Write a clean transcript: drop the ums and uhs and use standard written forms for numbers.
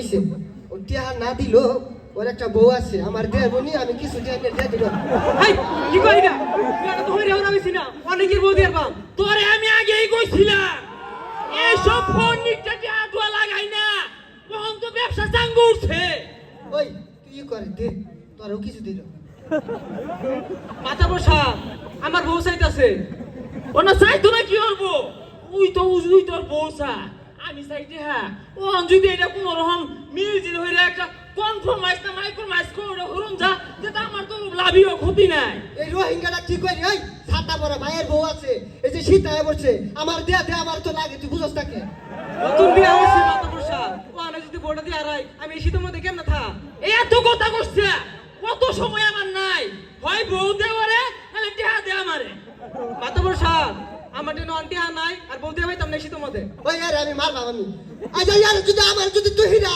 কইছে ও টিয়া না দিল ওর একটা বউ আছে আমার দেবনি আমি কিছু টিয়া দিয়ে দিব হাই কি কই না তুই তো হইরে হরা হইছিস না অনেকের বউ দিয়ে পাম তোরে আমি আগেই কইছিলাম এই সব ফোন নিতে টিয়া দোয়া লাগাই না তখন তো ব্যবসা চাঙ্গু উঠছে ওই তুই করে দে তোরও কিছু দিল মাথা বসা আমার বউ চাইতাছে ওনা চাইতো না কি করবো উই তোর বউ চা আমি চাইতে হ্যাঁ ও যদি এটা কোন রকম মিল জিল হইরে একটা কনফার্মাইজ না মাইক্রোমাইজ করে হরুন যা যেটা আমার তো লাভই ও ক্ষতি নাই এই রোহিঙ্গাটা ঠিক করি ওই ছাতা বড় ভাইয়ের বউ আছে এই যে শীতায় বসে আমার দেয়া দে আমার তো লাগে তুই বুঝছ তাকে নতুন বিয়া হইছে মাথা বসা ও আনা যদি বড় দিয়ে আরাই আমি এই শীতের মধ্যে কেমন থা এই এত কথা কইছে কত সময় আমার নাই হয় বউ দেওয়ারে নালে টিহা দে আমারে মাথা বসা আমার জন্য আন্টি আর নাই আর বউ দেওয়াই তামনে শীতের মধ্যে ওই আরে আমি মারবা আমি আজ যদি আমার যদি তুই হিরা